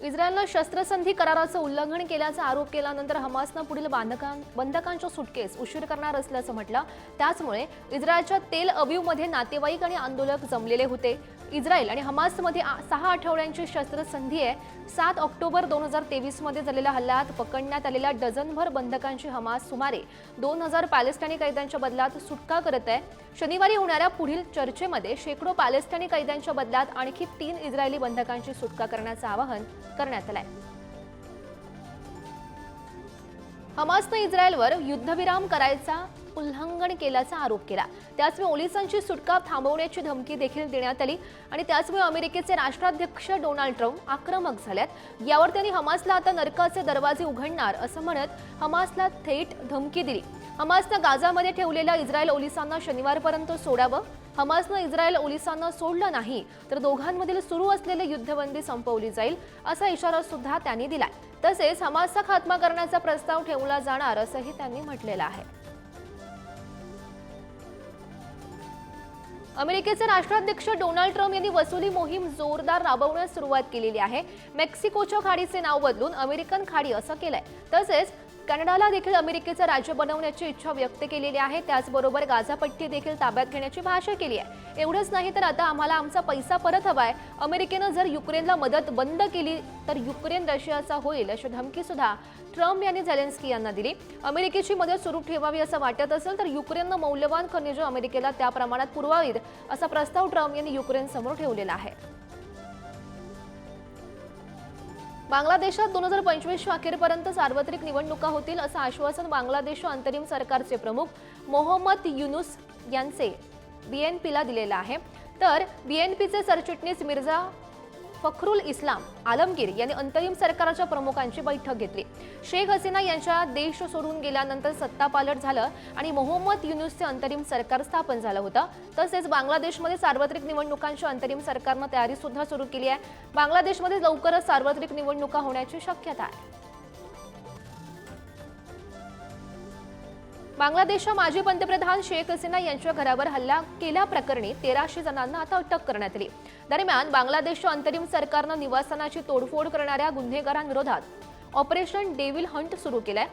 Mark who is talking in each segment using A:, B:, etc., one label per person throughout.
A: इस्रायलनं शस्त्रसंधी कराराचं उल्लंघन केल्याचा आरोप केल्यानंतर हमासनं पुढील बंधकांच्या सुटकेस उशीर करणार असल्याचं म्हटलं। त्याचमुळे इस्रायलच्या तेल अवीवमध्ये नातेवाईक आणि आंदोलक जमलेले होते। इस्रायल आणि हमासमध्ये 6 आठवड्यांची शस्त्रसंधी आहे। 7 ऑक्टोबर 2023 मध्ये झालेल्या हल्ल्यात पकडण्यात आलेल्या डझनभर बंधकांची हमास सुमारे 2000 पॅलेस्टाईनी कैद्यांच्या बदल्यात सुटका करत आहे। शनिवारी होणाऱ्या पुढील चर्चेमध्ये शेकडो पॅलेस्टाईनी कैद्यांच्या बदल्यात आणखी 3 इस्रायली बंधकांची सुटका करण्याचं आवाहन करण्यात आलंय। हमासनं इस्रायलवर युद्धविराम करायचा उल्लंघन केल्याचा आरोप केला। त्याचवेळी पोलिसांची सुटका थांबवण्याची धमकी देखील देण्यात आली आणि त्याचवेळी अमेरिकेचे राष्ट्राध्यक्ष डोनाल्ड ट्रम्प आक्रमक झालेत। यावर त्यांनी हमासला आता नरकाचे दरवाजे उघडणार असं म्हणत हमासला थेट धमकी दिली। हमासनं गाझामध्ये ठेवलेल्या इस्रायल पोलिसांना शनिवारपर्यंत सोडावं। हमासनं इस्रायल पोलिसांना सोडलं नाही तर दोघांमधील सुरू असलेली युद्धबंदी संपवली जाईल असा इशारा सुद्धा त्यांनी दिलाय। तसेच हमासचा खात्मा करण्याचा प्रस्ताव ठेवला जाणार असंही त्यांनी म्हटलेलं आहे। अमेरिकेचे राष्ट्राध्यक्ष डोनाल्ड ट्रम्प यांनी वसुली मोहीम जोरदार राबवण्यास सुरुवात केलेली आहे। मेक्सिकोच्या खाडीचे नाव बदलून अमेरिकन खाडी असं केलंय। तसेच कॅनडाला देखील अमेरिकेचं राज्य बनवण्याची इच्छा व्यक्त केलेली आहे। त्याचबरोबर गाझापट्टी देखील ताब्यात घेण्याची भाषा केली आहे। एवढंच नाही तर आता आम्हाला आमचा पैसा परत हवाय। अमेरिकेनं जर युक्रेनला मदत बंद केली तर युक्रेन रशियाचा होईल अशी धमकी सुद्धा ट्रम्प यांनी झेलेन्स्की यांना दिली। अमेरिकेची मदत सुरू ठेवावी असं वाटत असेल तर युक्रेननं मौल्यवान खनिजं अमेरिकेला त्या प्रमाणात पुरवावीत असा प्रस्ताव ट्रम्प यांनी युक्रेन समोर ठेवलेला आहे। बांगलादेशात 2025 अखेरपर्यंत सार्वत्रिक निवडणुका होतील असं आश्वासन बांगलादेश अंतरिम सरकारचे प्रमुख मोहम्मद युनुस यांचे बीएनपीला दिलेलं आहे। तर बीएनपीचे सरचिटणीस मिर्झा फखरुल इस्लाम आलमगीर यांनी अंतरिम सरकारच्या प्रमुखांची बैठक घेतली। शेख हसीना यांच्या देश सोडून गेल्यानंतर सत्तापालट झालं आणि मोहम्मद युनुसचे अंतरिम सरकार स्थापन झालं होतं। तसेच बांगलादेशमध्ये सार्वत्रिक निवडणुकांच्या अंतरिम सरकारनं तयारी सुद्धा सुरू केली आहे। बांगलादेशमध्ये लवकरच सार्वत्रिक निवडणुका होण्याची शक्यता आहे। बांगलादेशच्या माजी पंतप्रधान शेख हसीना यांच्या घरावर हल्ला केल्याप्रकरणी 1300 जणांना आता अटक करण्यात आली। दरम्यान बांगलादेशच्या अंतरिम सरकारनं निवासस्थानाची तोडफोड करणाऱ्या गुन्हेगारांविरोधात ऑपरेशन डेव्हिल हंट सुरू केलंय।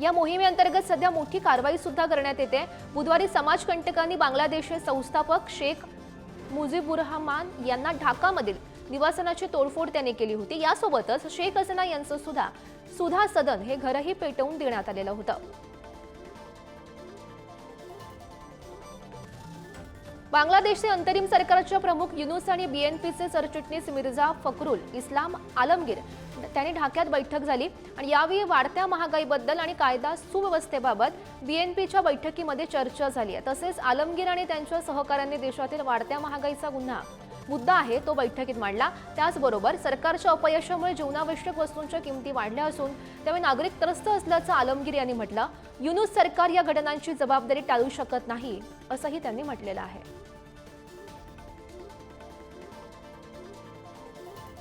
A: या मोहिमेअंतर्गत सध्या मोठी कारवाई सुद्धा करण्यात येते। बुधवारी समाजकंटकांनी बांगलादेशचे संस्थापक शेख मुजीबुररहमान यांना ढाकामधील निवासस्थानाची तोडफोड त्यांनी केली होती। यासोबतच शेख हसीना यांचं सुधा सदन हे घरही पेटवून देण्यात आलेलं होतं। बांगलादेशचे अंतरिम सरकारचे प्रमुख युनुस आणि बीएनपीचे सरचिटणीस मिर्झा फखरुल इस्लाम आलमगीर त्यांनी ढाक्यात बैठक झाली आणि यावेळी वाढत्या महागाईबद्दल आणि कायदा सुव्यवस्थेबाबत बीएनपीच्या बैठकीमध्ये चर्चा झाली आहे। तसेच आलमगीर आणि त्यांच्या सहकाऱ्यांनी देशातील वाढत्या महागाईचा मुद्दा आहे तो बैठकीत मांडला। त्याचबरोबर सरकारच्या अपयशामुळे जीवनावश्यक वस्तूंच्या किमती वाढल्या असून त्यामुळे नागरिक त्रस्त असल्याचं आलमगीर यांनी म्हटलं। युनुस सरकार या घटनांची जबाबदारी टाळू शकत नाही असंही त्यांनी म्हटलेलं आहे।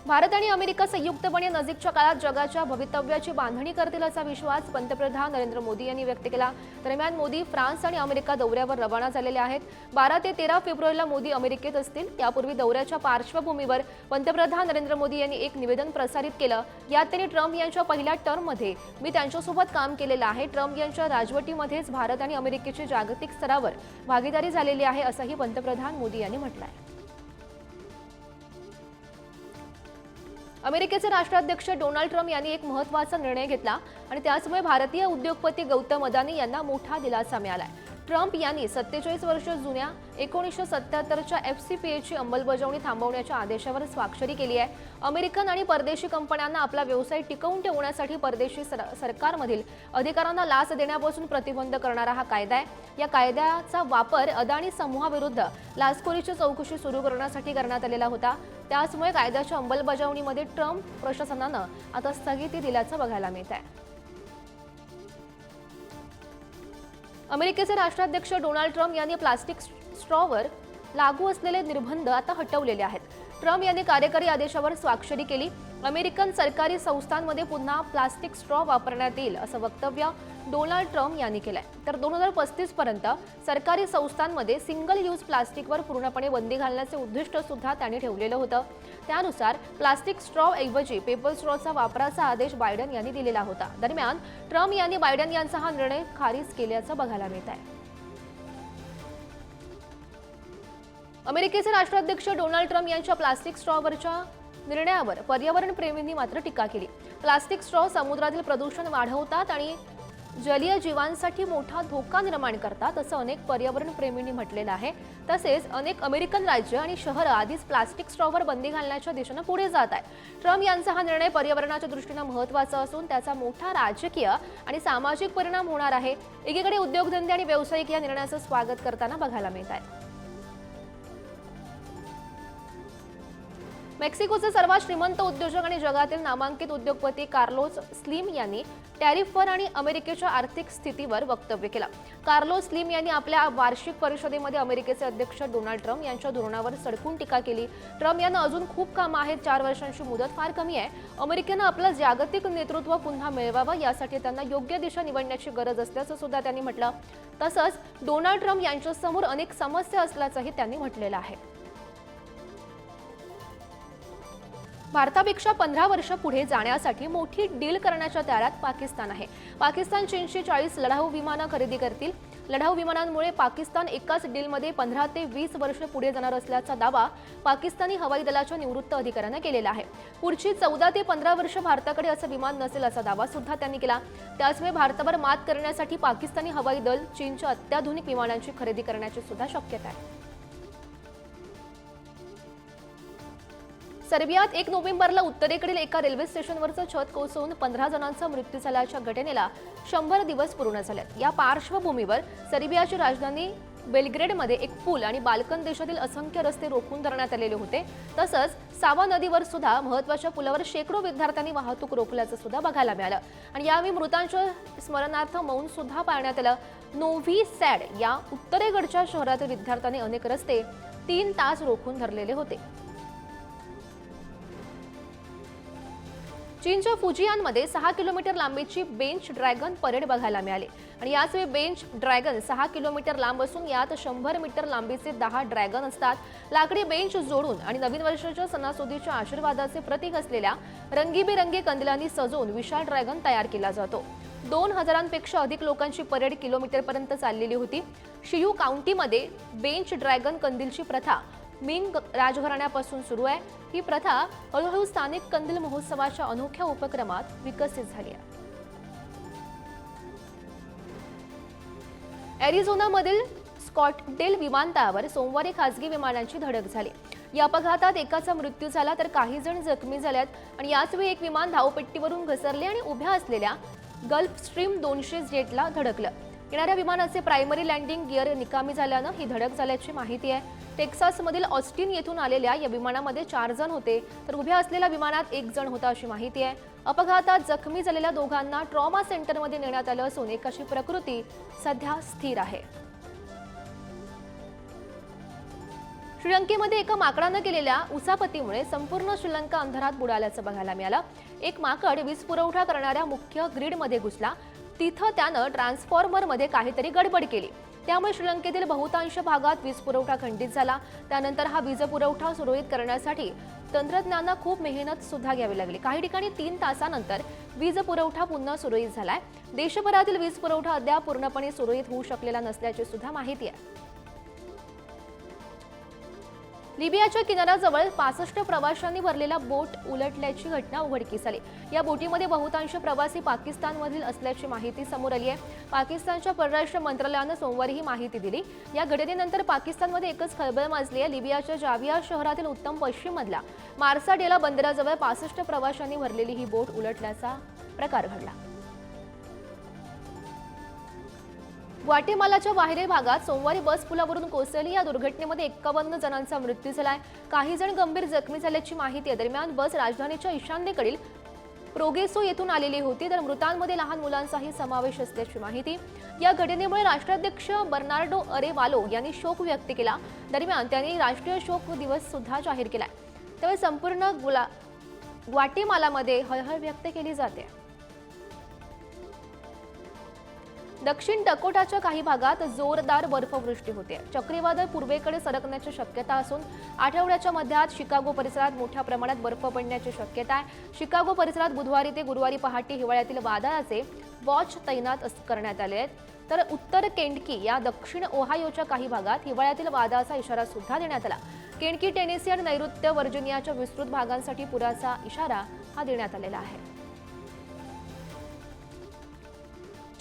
A: भारत आणि अमेरिका संयुक्तपणे नजीकच्या काळात जगाच्या भवितव्याची बांधणी करतील असा विश्वास पंतप्रधान नरेंद्र मोदी यांनी व्यक्त केला। दरम्यान मोदी फ्रान्स आणि अमेरिका दौऱ्यावर रवाना झालेले आहेत। 12 ते 13 फेब्रुवारीला मोदी अमेरिकेत असतील। यापूर्वी दौऱ्याच्या पार्श्वभूमीवर पंतप्रधान नरेंद्र मोदी यांनी एक निवेदन प्रसारित केलं। यात त्यांनी ट्रम्प यांच्या पहिल्या टर्ममध्ये मी त्यांच्यासोबत काम केलेलं आहे। ट्रम्प यांच्या राजवटीमध्येच भारत आणि अमेरिकेची जागतिक स्तरावर भागीदारी झालेली आहे असंही पंतप्रधान मोदी यांनी म्हटलंय। अमेरिकेचे राष्ट्राध्यक्ष डोनाल्ड ट्रम्प यांनी एक महत्त्वाचा निर्णय घेतला आणि त्याचमुळे भारतीय उद्योगपती गौतम अदानी यांना मोठा दिलासा मिळालाय। ट्रम्प यांनी 47 वर्ष जुन्या 1977च्या एफसीपीएची अंमलबजावणी थांबवण्याच्या आदेशावर स्वाक्षरी केली आहे। अमेरिकन आणि परदेशी कंपन्यांना आपला व्यवसाय टिकवून ठेवण्यासाठी परदेशी सरकारमधील अधिकारांना लाच देण्यापासून प्रतिबंध करणारा हा कायदा आहे। या कायद्याचा वापर अदानी समूहाविरुद्ध लाचखोरीची चौकशी सुरू करण्यासाठी करण्यात आलेला होता। त्याचमुळे कायद्याच्या अंमलबजावणीमध्ये ट्रम्प प्रशासनानं आता स्थगिती दिल्याचं बघायला मिळत आहे। अमेरिकेचे राष्ट्राध्यक्ष डोनाल्ड ट्रम्प यांनी प्लास्टिक स्ट्रॉवर लागू असलेले निर्बंध आता हटवलेले आहेत। ट्रम्प यांनी कार्यकारी आदेशावर स्वाक्षरी केली। अमेरिकन सरकारी संस्थांमध्ये पुन्हा प्लास्टिक स्ट्रॉ वापरण्यात येईल असं वक्तव्य डोनाल्ड ट्रम्प यांनी केलंय. तर 2035 पर्यंत सरकारी संस्थांमध्ये सिंगल यूज प्लास्टिकवर पूर्णपणे बंदी घालण्याचे उद्दिष्ट सुद्धा त्यांनी ठेवलेलं होतं. त्यानुसार प्लास्टिक स्ट्रॉ ऐवजी पेपर स्ट्रॉचा वापराचा आदेश बायडन यांनी दिलेला होता. दरम्यान ट्रम्प यांनी बायडन यांचा हा निर्णय खारिज केल्याचं बघायला मिळत आहे. अमेरिकेचे राष्ट्राध्यक्ष डोनाल्ड ट्रम्प यांच्या प्लास्टिक स्ट्रॉवरच्या निर्णयावर पर्यावरण प्रेमींनी मात्र टीका केली. प्लास्टिक स्ट्रॉ समुद्रातील प्रदूषण वाढवतात आणि जलीय जीवांसाठी मोठा धोका निर्माण करतात असं अनेक पर्यावरण प्रेमींनी म्हटलेलं आहे. तसेच अनेक अमेरिकन राज्य आणि शहरं आधीच प्लास्टिक स्ट्रॉवर बंदी घालण्याच्या दिशेने पुढे जात आहेत. ट्रम्प यांचा हा निर्णय पर्यावरणाच्या दृष्टीने महत्त्वाचा असून त्याचा मोठा राजकीय आणि सामाजिक परिणाम होणार आहे. एकीकडे उद्योगधंदे आणि व्यावसायिक या निर्णयाचं स्वागत करताना बघायला मिळत आहे. मेक्सिकोचे सर्वात श्रीमंत उद्योजक आणि जगातील नामांकित उद्योगपती कार्लोस स्लिम यांनी टॅरिफवर आणि अमेरिकेच्या आर्थिक स्थितीवर वक्तव्य केलं. कार्लोस स्लिम यांनी आपल्या वार्षिक परिषदेमध्ये अमेरिकेचे अध्यक्ष डोनाल्ड ट्रम्प यांच्या धोरणावर सडकून टीका केली. ट्रम्प यांना अजून खूप कामं आहेत. 4 वर्षांची मुदत फार कमी आहे. अमेरिकेनं आपलं जागतिक नेतृत्व पुन्हा मिळवावं यासाठी त्यांना योग्य दिशा निवडण्याची गरज असल्याचं सुद्धा त्यांनी म्हटलं. तसंच डोनाल्ड ट्रम्प यांच्यासमोर अनेक समस्या असल्याचंही त्यांनी म्हटलेलं आहे. भारतापेक्षा 15 वर्ष पुढे जाण्यासाठी मोठी डील करण्याच्या तयारीत पाकिस्तान आहे. पाकिस्तान चीनची 40 लढाऊ विमानं खरेदी करतील. लढाऊ विमानांमुळे पाकिस्तान एकाच डीलमध्ये 15 ते 20 वर्ष पुढे जाणार असल्याचा दावा पाकिस्तानी हवाई दलाच्या निवृत्त अधिकाऱ्याने केलेला आहे. पुढची 14 ते 15 वर्ष भारताकडे असं विमान नसेल असा दावा सुद्धा त्यांनी केला. त्याचवेळी भारतावर मात करण्यासाठी पाकिस्तानी हवाई दल चीनच्या अत्याधुनिक विमानांची खरेदी करण्याची सुद्धा शक्यता आहे. सर्बियात 1 नोव्हेंबरला उत्तरेकडील एका रेल्वे स्टेशनवरचं छत कोसळून 15 जणांचा मृत्यू झाल्याच्या घटनेला 100 दिवस पूर्ण झालेत. या पार्श्वभूमीवर सर्बियाची राजधानी बेलग्रेडमध्ये एक पूल आणि बाल्कन देशातील असंख्य रस्ते रोखून धरण्यात आलेले होते. तसंच सावा नदीवर सुद्धा महत्त्वाच्या पुलावर शेकडो विद्यार्थ्यांनी वाहतूक रोखल्याचं सुद्धा बघायला मिळालं. आणि यावेळी मृतांच्या स्मरणार्थ मौन सुद्धा पाळण्यात आलं. नोव्ही सॅड या उत्तरेकडच्या शहरातील विद्यार्थ्यांनी अनेक रस्ते 3 तास रोखून धरलेले होते. चीनच्या फुजियानमध्ये 6 किलोमीटर लांबीची बेंच ड्रॅगन परेड बघायला मिळाली. आणि याचवेळी बेंच ड्रॅगन 6 किलोमीटर लांब असून यात 100 मीटर लांबीचे 10 ड्रॅगन असतात. लाकडी बेंच जोडून आणि नवीन वर्षाच्या सणासुदीच्या आशीर्वादाचे प्रतीक असलेल्या रंगीबेरंगी कंदिलांनी सजवून विशाल ड्रॅगन तयार केला जातो. 2000पेक्षा अधिक लोकांची परेड किलोमीटरपर्यंत चाललेली होती. शियू काउंटीमध्ये बेंच ड्रॅगन कंदीलची प्रथा मिंग राजघराण्यापासून सुरू आहे. ही प्रथा हळूहळू स्थानिक कंदील महोत्सवाच्या अनोख्या उपक्रमात विकसित झाली आहे. अॅरिझोनामधील स्कॉटडेल विमानतळावर सोमवारी खासगी विमानांची धडक झाली. या अपघातात एकाचा मृत्यू झाला तर काही जण जखमी झालेत. आणि याचवेळी एक विमान धावपट्टीवरून घसरले आणि उभ्या असलेल्या गल्फ स्ट्रीम 200 जेटला धडकलं. येणाऱ्या विमानाचे प्रायमरी लँडिंग गिअर निकामी झाल्यानं ही धडक झाल्याची माहिती आहे. टेक्सासमधील ऑस्टिन येथून आलेल्या या विमानामध्ये 4 जण होते तर उभ्या असलेल्या विमानात 1 जण होता अशी माहिती आहे. अपघातात जखमी झालेल्या दोघांना ट्रॉमा सेंटरमध्ये नेण्यात आलं असून एकाची प्रकृती सध्या स्थिर आहे. श्रीलंकेमध्ये एका माकडानं केलेल्या उचापतीमुळे संपूर्ण श्रीलंका अंधारात बुडाल्याचं बघायला मिळालं. एक माकड वीज पुरवठा करणाऱ्या मुख्य ग्रीडमध्ये घुसला. तिथं त्यानं ट्रान्सफॉर्मरमध्ये काहीतरी गडबड केली. त्यामुळे श्रीलंकेतील बहुतांश भागात वीज पुरवठा खंडित झाला. त्यानंतर हा वीज पुरवठा सुरळीत करण्यासाठी तंत्रज्ञांना खूप मेहनत सुद्धा घ्यावी लागली. काही ठिकाणी 3 तासानंतर वीज पुरवठा पुन्हा सुरळीत झालाय. देशभरातील वीज पुरवठा अद्याप पूर्णपणे सुरळीत होऊ शकलेला नसल्याची सुद्धा माहिती आहे. लिबियाच्या किनाऱ्याजवळ 65 प्रवाशांनी भरलेला बोट उलटल्याची घटना उघडकीस आली. या बोटीमध्ये बहुतांश प्रवासी पाकिस्तानमधील असल्याची माहिती समोर आली आहे. पाकिस्तानच्या परराष्ट्र मंत्रालयानं सोमवारी ही माहिती दिली. या घटनेनंतर पाकिस्तानमध्ये एकच खळबळ माजली आहे. लिबियाच्या जाविया शहरातील उत्तम पश्चिममधल्या मार्साडेला बंदराजवळ 65 प्रवाशांनी भरलेली ही बोट उलटल्याचा प्रकार घडला. ग्वाटेमालाच्या बाहेरील भागात सोमवारी बस पुलावरून कोसळली. या दुर्घटनेमध्ये 51 जणांचा मृत्यू झालाय. काही जण गंभीर जखमी झाल्याची माहिती आहे. दरम्यान बस राजधानीच्या ईशान्येकडील प्रोगेसो येथून आलेली होती तर मृतांमध्ये लहान मुलांचाही समावेश असल्याची माहिती. या घटनेमुळे राष्ट्राध्यक्ष बर्नार्डो अरेवालो यांनी शोक व्यक्त केला. दरम्यान त्यांनी राष्ट्रीय शोक दिवस सुद्धा जाहीर केलाय. त्यामुळे संपूर्ण ग्वाटेमालामध्ये हळहळ व्यक्त केली जाते. दक्षिण डकोटाच्या काही भागात जोरदार बर्फवृष्टी होते. चक्रीवादळ पूर्वेकडे सरकण्याची शक्यता असून आठवड्याच्या मध्यात शिकागो परिसरात मोठ्या प्रमाणात बर्फ पडण्याची शक्यता आहे. शिकागो परिसरात बुधवारी ते गुरुवारी पहाटे हिवाळ्यातील वादळाचे वॉच तैनात करण्यात आले आहेत. तर उत्तर केंटकी या दक्षिण ओहायोच्या काही भागात हिवाळ्यातील वादळाचा इशारा सुद्धा देण्यात आला. केंटकी, टेनेसी आणि नैऋत्य व्हर्जिनियाच्या विस्तृत भागांसाठी पुराचा इशारा हा देण्यात आलेला आहे.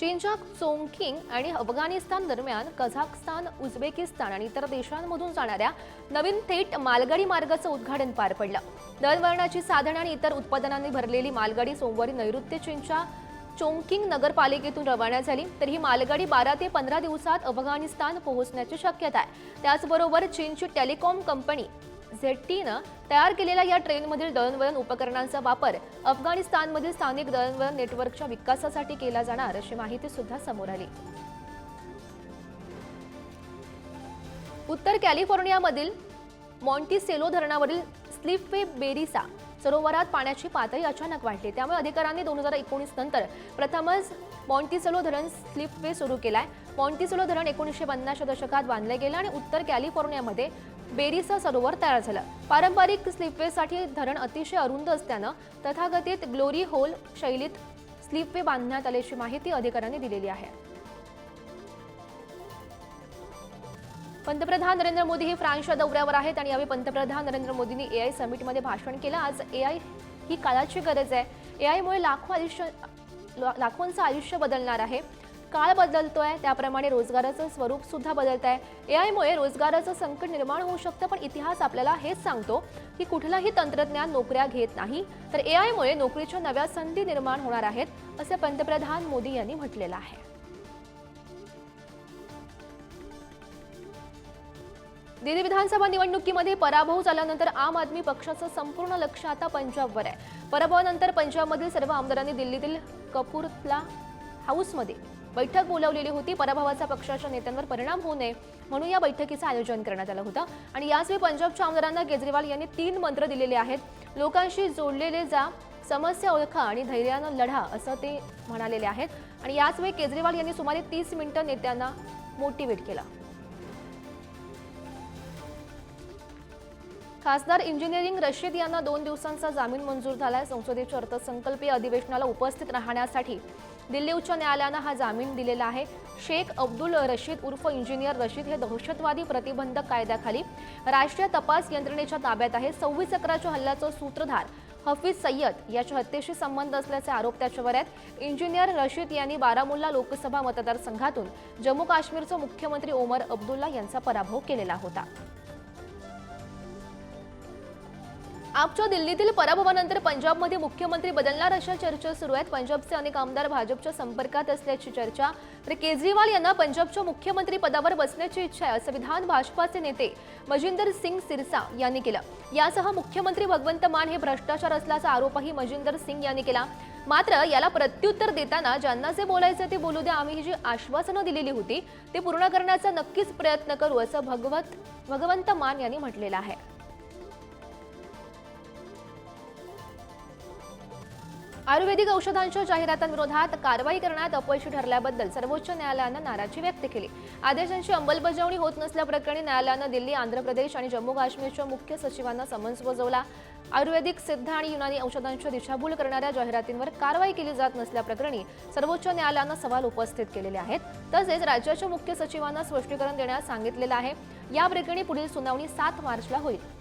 A: चीनच्या चोंगकिंग आणि अफगाणिस्तान दरम्यान कझाकस्तान, उझबेकिस्तान आणि इतर देशांमधून जाणाऱ्या नवीन थेट मालगाडी मार्गाचं उद्घाटन पार पडलं. दळणवळणाची साधने आणि इतर उत्पादनांनी भरलेली मालगाडी सोमवारी नैऋत्य चीनच्या चोंगकिंग नगरपालिकेतून रवाना झाली. तर ही मालगाडी 12 ते 15 दिवसात अफगाणिस्तान पोहोचण्याची शक्यता आहे. त्याचबरोबर चीनची टेलिकॉम कंपनी झेडटीनं तयार केलेल्या या ट्रेनमधील दळणवळण उपकरणांचा वापर अफगाणिस्तानमधील स्थानिक दळणवळण नेटवर्कच्या विकासासाठी केला जाणार अशी माहिती सुद्धा समोर आली. उत्तर कॅलिफोर्नियामधील मॉन्टिसेलो धरणावरील स्लिपवे बेरिसा सरोवरात पाण्याची पातळी अचानक वाढली. त्यामुळे अधिकाऱ्यांनी 2019 नंतर प्रथमच मॉन्टिसेलो धरण स्लिपवे सुरू केलाय. मॉन्टिसेलो धरण 1950च्या दशकात बांधले गेले आणि उत्तर कॅलिफोर्नियामध्ये बेरिसा सरोवर तयार झालं. पारंपरिक स्लिपवेसाठी धरण अतिशय अरुंद असल्यानं तथाकथित ग्लोरी होल शैलीत स्लिपवे बांधण्यात आल्याची माहिती अधिकाऱ्यांनी दिलेली आहे. पंतप्रधान नरेंद्र मोदी हे फ्रान्सच्या दौऱ्यावर आहेत आणि यावेळी पंतप्रधान नरेंद्र मोदींनी AI समिटमध्ये भाषण केलं. आज AI ही काळाची गरज आहे. AIमुळे लाखोंचं आयुष्य बदलणार आहे. काळ बदलतोय त्याप्रमाणे रोजगाराचं स्वरूप सुद्धा बदलत आहे. AIमुळे रोजगाराचं संकट निर्माण होऊ शकतं, पण इतिहास आपल्याला हेच सांगतो की कुठलंही तंत्रज्ञान नोकऱ्या घेत नाही, तर AIमुळे नोकरीच्या नव्या संधी निर्माण होणार आहेत, असे पंतप्रधान मोदी यांनी म्हटलेलं आहे. दिल्ली विधानसभा निवडणुकीमध्ये पराभव झाल्यानंतर आम आदमी पक्षाचं संपूर्ण लक्ष आता पंजाबवर आहे. पराभवानंतर पंजाबमधील सर्व आमदारांनी दिल्लीतील कपूरथला हाऊसमध्ये बैठक बोलावलेली होती. पराभवाचा पक्षाच्या नेत्यांवर परिणाम होऊ नये म्हणून या बैठकीचं आयोजन करण्यात आलं होतं. आणि याचवेळी पंजाबच्या आमदारांना केजरीवाल यांनी 3 मंत्र दिलेले आहेत. लोकांशी जोडलेले जा, समस्या ओळखा आणि धैर्यानं लढा, असं ते म्हणालेले आहेत. आणि याचवेळी केजरीवाल यांनी सुमारे 30 मिनिटं नेत्यांना मोटिवेट केलं. खासदार इंजिनिअरिंग रशीद यांना 2 दिवसांचा जामीन मंजूर झालाय. संसदेच्या अर्थसंकल्पीय अधिवेशनाला उपस्थित राहण्यासाठी दिल्ली उच्च न्यायालयानं हा जामीन दिलेला आहे. शेख अब्दुल रशीद उर्फ इंजिनियर रशीद हे दहशतवादी प्रतिबंधक कायद्याखाली राष्ट्रीय तपास यंत्रणेच्या ताब्यात आहे. 26/11च्या हल्ल्याचा सूत्रधार हफीज सय्यद याच्या हत्येशी संबंध असल्याचे आरोप त्याच्यावर आहेत. इंजिनियर रशीद यांनी बारामुल्ला लोकसभा मतदारसंघातून जम्मू काश्मीरचे मुख्यमंत्री ओमर अब्दुल्ला यांचा पराभव केलेला होता. आपच्या दिल्लीतील पराभवानंतर पंजाबमध्ये मुख्यमंत्री बदलणार अशा चर्चा सुरू आहेत. पंजाबचे अनेक आमदार भाजपच्या संपर्कात असल्याची चर्चा. तर केजरीवाल यांना पंजाबच्या मुख्यमंत्री पदावर बसण्याची इच्छा आहे, असं विधान भाजपाचे नेते मजिंदर सिंग सिरसा यांनी केलं. यासह मुख्यमंत्री भगवंत मान हे भ्रष्टाचार असल्याचा आरोपही मजिंदर सिंग यांनी केला. मात्र याला प्रत्युत्तर देताना ज्यांना जे बोलायचं ते बोलू द्या, आम्ही जी आश्वासनं दिलेली होती ते पूर्ण करण्याचा नक्कीच प्रयत्न करू, असं भगवंत मान यांनी म्हटलेलं आहे. आयुर्वेदिक औषधांच्या जाहिरातांविरोधात कारवाई करण्यात अपयशी ठरल्याबद्दल सर्वोच्च न्यायालयानं नाराजी व्यक्त केली. आदेशांची अंमलबजावणी होत नसल्याप्रकरणी न्यायालयानं दिल्ली, आंध्र प्रदेश आणि जम्मू काश्मीरच्या मुख्य सचिवांना समन्स बजावला. आयुर्वेदिक, सिद्ध आणि युनानी औषधांच्या दिशाभूल करणाऱ्या जाहिरातींवर कारवाई केली जात नसल्याप्रकरणी सर्वोच्च न्यायालयानं सवाल उपस्थित केलेले आहेत. तसेच राज्याच्या मुख्य सचिवांना स्पष्टीकरण देण्यास सांगितलेलं आहे. या प्रकरणी पुढील सुनावणी 7 मार्चला होईल.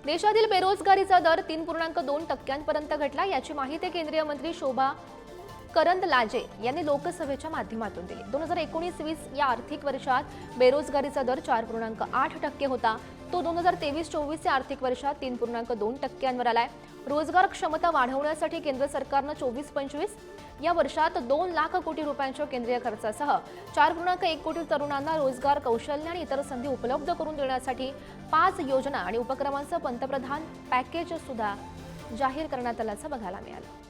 A: देशातील बेरोजगारीचा दर 3.2% घटला. याची माहिती केंद्रीय मंत्री शोभा करंदलाजे यांनी लोकसभेच्या माध्यमातून दिली. 2019-20 या आर्थिक वर्षात बेरोजगारीचा दर 4.8% होता. तो 2023-24 या आर्थिक वर्षात 3.2%वर आलाय. रोजगार क्षमता वाढवण्यासाठी केंद्र सरकारनं 24-25 या वर्षात 2 लाख कोटी रुपयांच्या केंद्रीय खर्चासह 4.1 कोटी तरुणांना रोजगार, कौशल्य आणि इतर संधी उपलब्ध करून देण्यासाठी 5 योजना आणि उपक्रमांचं पंतप्रधान पॅकेज सुद्धा जाहीर करण्यात आल्याचं बघायला मिळालं.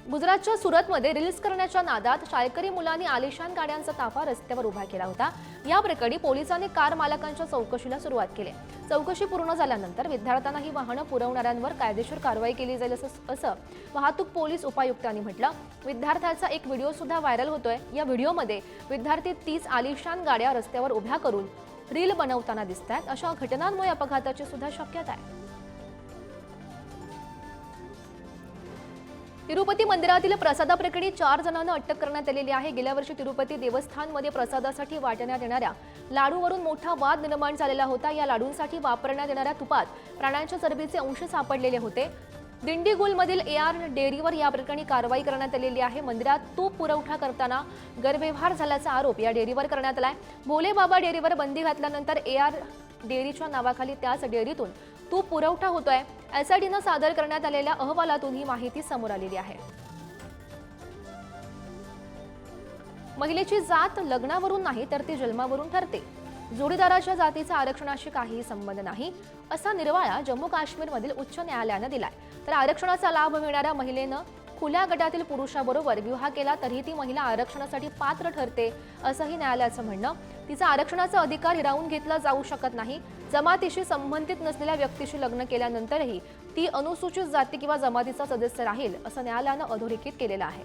A: गुजरातच्या सुरतमध्ये रील्स करण्याच्या नादात शाळकरी मुलांनी आलिशान गाड्यांचा ताफा रस्त्यावर उभा केला होता। या प्रकरणी पोलिसांनी कार मालकांच्या चौकशीला सुरुवात केली। चौकशी पूर्ण झाल्यानंतर विद्यार्थ्यांना ही वाहनं पुरवणाऱ्यांवर कायदेशीर कारवाई केली जाईल असं वाहतूक पोलीस उपायुक्तांनी म्हटलं। विद्यार्थ्याचा एक व्हिडिओ सुद्धा व्हायरल होतोय। या व्हिडिओमध्ये विद्यार्थी 30 आलिशान गाड्या रस्त्यावर उभ्या करून रील बनवताना दिसतात। अशा घटनांमुळे अपघाताची सुद्धा शक्यता आहे। तिरुपती मंदिरातील प्रसादाप्रकरणी 4 जणांना अटक करण्यात आलेली आहे। गेल्या वर्षी तिरुपती देवस्थानमध्ये प्रसादासाठी वाटण्यात येणाऱ्या लाडूवरून मोठा वाद निर्माण झालेला होता। या लाडूंसाठी वापरण्यात येणाऱ्या तुपात प्राण्यांच्या चरबीचे अंश सापडलेले होते। दिंडीगुलमधील AR डेअरीवर या प्रकरणी कारवाई करण्यात आलेली आहे। मंदिरात तूप पुरवठा करताना गैरव्यवहार झाल्याचा आरोप या डेअरीवर करण्यात आलाय। भोले बाबा डेअरीवर बंदी घातल्यानंतर AR डेअरीच्या नावाखाली त्याच डेअरीतून तूप पुरवठा होतोय। SITनं सादर करण्यात आलेल्या अहवालातून ही माहिती समोर आलेली आहे। महिलेची जात लग्नावरून नाही तर ती जन्मावरून ठरते। जोडीदाराच्या जातीचा आरक्षणाशी काहीही संबंध नाही असा निर्वाळा जम्मू काश्मीरमधील उच्च न्यायालयानं दिलाय। तर आरक्षणाचा लाभ मिळणाऱ्या महिलेनं खुल्या गटातील पुरुषाबरोबर विवाह केला तरीही ती महिला आरक्षणासाठी पात्र ठरते असंही न्यायालयाचं म्हणणं। तिचा आरक्षणाचा अधिकार हिरावून घेतला जाऊ शकत नाही। जमातीशी संबंधित नसलेल्या व्यक्तीशी लग्न केल्यानंतरही ती अनुसूचित जाती किंवा जमातीचा सदस्य राहील असं न्यायालयानं अधोरेखित केलेलं आहे।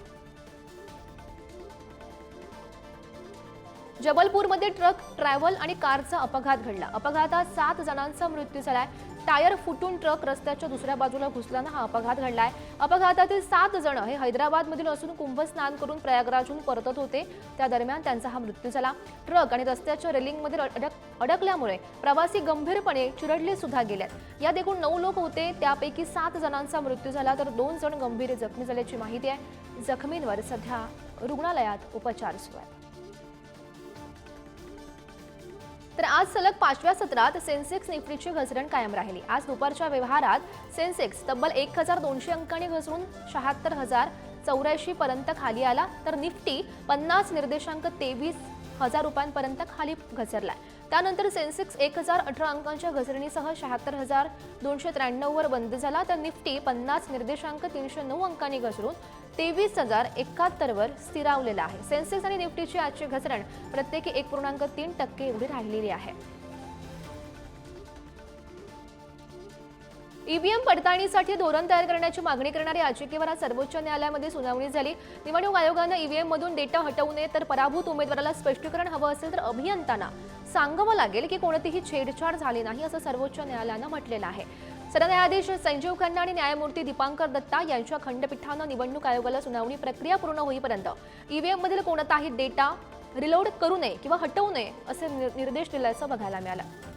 A: जबलपूरमध्ये ट्रक, ट्रॅव्हल आणि कारचा अपघात घडला। अपघातात 7 जणांचा मृत्यू झालाय। टायर फुटून ट्रक रस्त्याच्या दुसऱ्या बाजूला घुसल्यानं हा अपघात घडलाय। अपघातातील 7 जण हे हैदराबादमधील असून कुंभस्नान करून प्रयागराजहून परतत होते। त्या दरम्यान त्यांचा हा मृत्यू झाला। ट्रक आणि रस्त्याच्या रेलिंगमध्ये अडकल्यामुळे प्रवासी गंभीरपणे चिरडले सुद्धा गेलेत। यात एकूण 9 लोक होते। त्यापैकी 7 जणांचा मृत्यू झाला तर 2 जण गंभीर जखमी झाल्याची माहिती आहे। जखमींवर सध्या रुग्णालयात उपचार सुरू आहेत। तर आज सलग 5व्या सत्रात सेन्सेक्स निफ्टीची घसरण कायम राहिली। आज दुपारच्या व्यवहारात सेन्सेक्स तब्बल 1200 अंकांनी घसरून 76,084 पर्यंत खाली आला तर निफ्टी 50 निर्देशांक 23,000 रुपयांपर्यंत खाली घसरलाय। त्यानंतर सेन्सेक्स 1018 अंकांच्या घसरणीसह 76,293 वर बंद झाला तर निफ्टी 50 निर्देशांक 309 अंकांनी घसरून 23,071 वर स्थिरावलेला आहे। सेन्सेक्स आणि निफ्टीची आजची घसरण प्रत्येकी 1.3% एवढी राहिलेली आहे। ईव्हीएम पडताळणीसाठी धोरण तयार करण्याची मागणी करणारी याचिकेवर आज सर्वोच्च न्यायालयामध्ये सुनावणी झाली। निवडणूक आयोगानं ईव्हीएम मधून डेटा हटवू नये तर पराभूत उमेदवाराला स्पष्टीकरण हवं असेल तर अभियंत्यांना सांगावं लागेल की कोणतीही छेडछाड झाली नाही असं सर्वोच्च न्यायालयानं म्हटलेलं आहे। सरन्यायाधीश संजीव खन्ना आणि न्यायमूर्ती दीपांकर दत्ता यांच्या खंडपीठानं निवडणूक आयोगाला सुनावणी प्रक्रिया पूर्ण होईपर्यंत ईव्हीएम मधील कोणताही डेटा रिलोड करू नये किंवा हटवू नये असे निर्देश दिल्याचं बघायला मिळालं।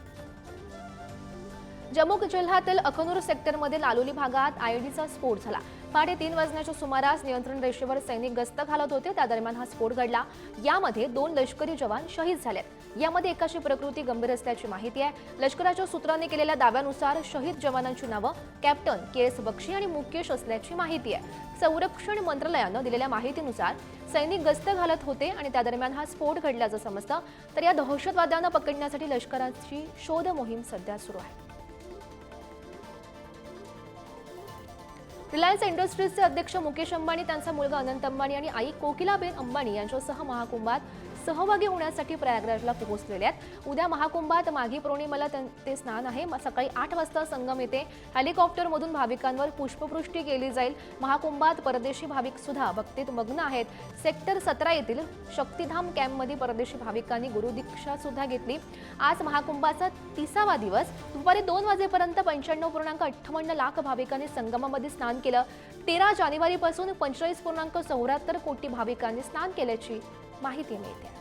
A: जम्मू जिल्ह्यातील अखनूर सेक्टरमध्ये लालोली भागात आयईडीचा स्फोट झाला। 3:30 वाजण्याच्या सुमारास नियंत्रण रेषेवर सैनिक गस्त घालत होते त्या दरम्यान हा स्फोट घडला। यामध्ये 2 लष्करी जवान शहीद झालेत। यामध्ये एकाची प्रकृती गंभीर असल्याची माहिती आहे। लष्कराच्या सूत्रांनी केलेल्या दाव्यानुसार शहीद जवानांची नावं कॅप्टन KS बक्षी आणि मुकेश असल्याची माहिती आहे। संरक्षण मंत्रालयानं दिलेल्या माहितीनुसार सैनिक गस्त घालत होते आणि त्या दरम्यान हा स्फोट घडल्याचं समजतं। तर या दहशतवाद्यांना पकडण्यासाठी लष्कराची शोध मोहीम सध्या सुरू आहे। रिलायन्स इंडस्ट्रीजचे अध्यक्ष मुकेश अंबानी, त्यांचा मुलगा अनंत अंबानी आणि आई कोकिलाबेन अंबानी यांच्यासह महाकुंभात सहभागी होण्यासाठी प्रयागराजला पोहोचलेले आहेत। उद्या महाकुंभात माघी पौर्णिमेला ते स्नान आहे। सकाळी 8 वाजता संगम येथे हेलिकॉप्टरमधून भाविकांवर पुष्पवृष्टी केली जाईल। महाकुंभात परदेशी भाविक सुद्धा भक्तीत मग्न आहेत। सेक्टर 17 येथील शक्तिधाम कॅम्पमध्ये परदेशी भाविकांनी गुरुदीक्षा सुद्धा घेतली। आज महाकुंभाचा 30वा दिवस दुपारी 2 वाजेपर्यंत 95.58 लाख भाविकांनी संगमामध्ये स्नान केलं। 13 जानेवारीपासून 45.74 कोटी भाविकांनी स्नान केल्याची माहिती मिळते।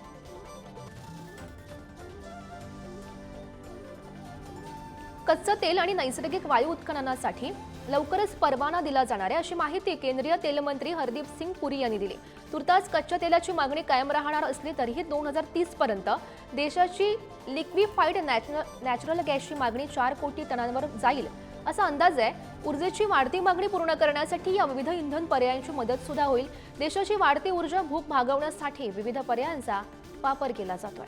A: कच्चं तेल आणि नैसर्गिक वायू उत्खननासाठी लवकरच परवाना दिला जाणार आहे अशी माहिती केंद्रीय तेलमंत्री हरदीप सिंग पुरी यांनी दिली। तुर्तास कच्च्या तेलाची मागणी कायम राहणार असली तरीही 2030 पर्यंत देशाची लिक्विफाईड नॅचरल गॅसची मागणी 4 कोटी टनांवर जाईल असा अंदाज आहे। ऊर्जेची वाढती मागणी पूर्ण करण्यासाठी या विविध इंधन पर्यायांची मदत सुद्धा होईल। देशाची वाढती ऊर्जा भूक भागवण्यासाठी विविध पर्यायांचा वापर केला जातोय।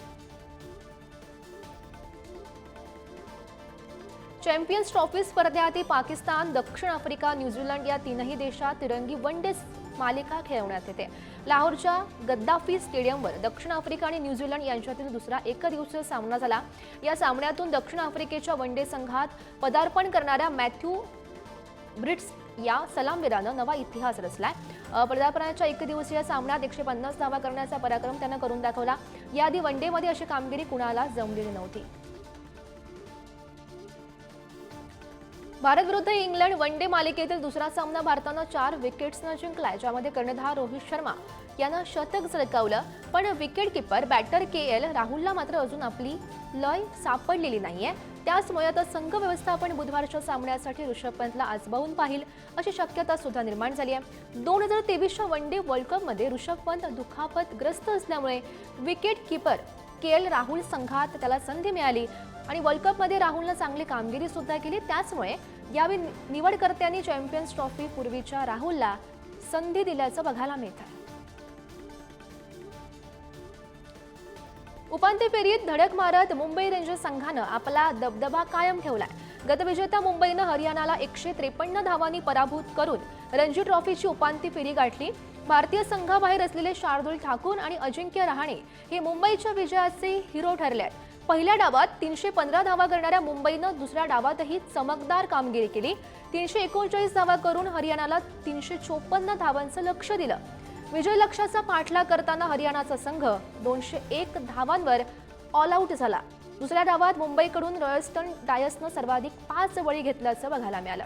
A: चॅम्पियन्स ट्रॉफी स्पर्धेआधी पाकिस्तान, दक्षिण आफ्रिका, न्यूझीलंड या 3ही देशात तिरंगी वन डे मालिका खेळवण्यात येते। लाहोरच्या गद्दाफी स्टेडियमवर दक्षिण आफ्रिका आणि न्यूझीलंड यांच्यातील दुसरा एकदिवसीय सामना झाला। या सामन्यातून दक्षिण आफ्रिकेच्या वनडे संघात पदार्पण करणाऱ्या मॅथ्यू ब्रिट्स या सलामवीरानं नवा इतिहास रचलाय। पदार्पणाच्या एकदिवसीय सामन्यात 150 धावा करण्याचा पराक्रम त्यानं करून दाखवला। याआधी वनडेमध्ये अशी कामगिरी कुणाला जमलेली नव्हती। भारत विरुद्ध इंग्लंड वनडे मालिकेतील दुसरा सामना भारतानं 4 विकेट्सनं जिंकलाय, ज्यामध्ये कर्णधार रोहित शर्मा यानं शतक झळकावलं। पण विकेटकीपर बॅटर के.एल. राहुलला मात्र अजून आपली लय सापडलेली नाहीये। त्याचमुळे आता संघ व्यवस्थापन बुधवारच्या सामन्यासाठी ऋषभ पंतला आजमावून पाहिल अशी शक्यता सुद्धा निर्माण झाली आहे। 2023च्या वनडे वर्ल्ड कपमध्ये ऋषभ पंत दुखापतग्रस्त असल्यामुळे विकेटकीपर के.एल. राहुल संघात त्याला संधी मिळाली आणि वर्ल्ड कपमध्ये राहुलनं चांगली कामगिरी सुद्धा केली। त्याचमुळे यावेळी निवडकर्त्यांनी चॅम्पियन्स ट्रॉफी पूर्वीच्या राहुलला संधी दिल्याचं बघायला मिळतं। उपांत्य फेरीत धडक मारत मुंबई रेंजर्स संघानं आपला दबदबा कायम ठेवलाय। गतविजेता मुंबईनं हरियाणाला 153 धावांनी पराभूत करून रणजी ट्रॉफीची उपांत्य फेरी गाठली। भारतीय संघाबाहेर असलेले शार्दुल ठाकूर आणि अजिंक्य रहाणे हे मुंबईच्या विजयाचे हिरो ठरले आहेत। पहिल्या डावात 315 धावा करणाऱ्या मुंबईनं दुसऱ्या डावातही चमकदार कामगिरी केली। 339 धावा करून हरियाणाला 354 धावांचं लक्ष्य दिलं। विजय लक्ष्याचा पाठलाग करताना हरियाणाचा संघ 201 धावांवर ऑल आउट झाला। दुसऱ्या डावात मुंबईकडून रॉयस्टन डायसनं सर्वाधिक 5 बळी घेतल्याचं बघायला मिळालं।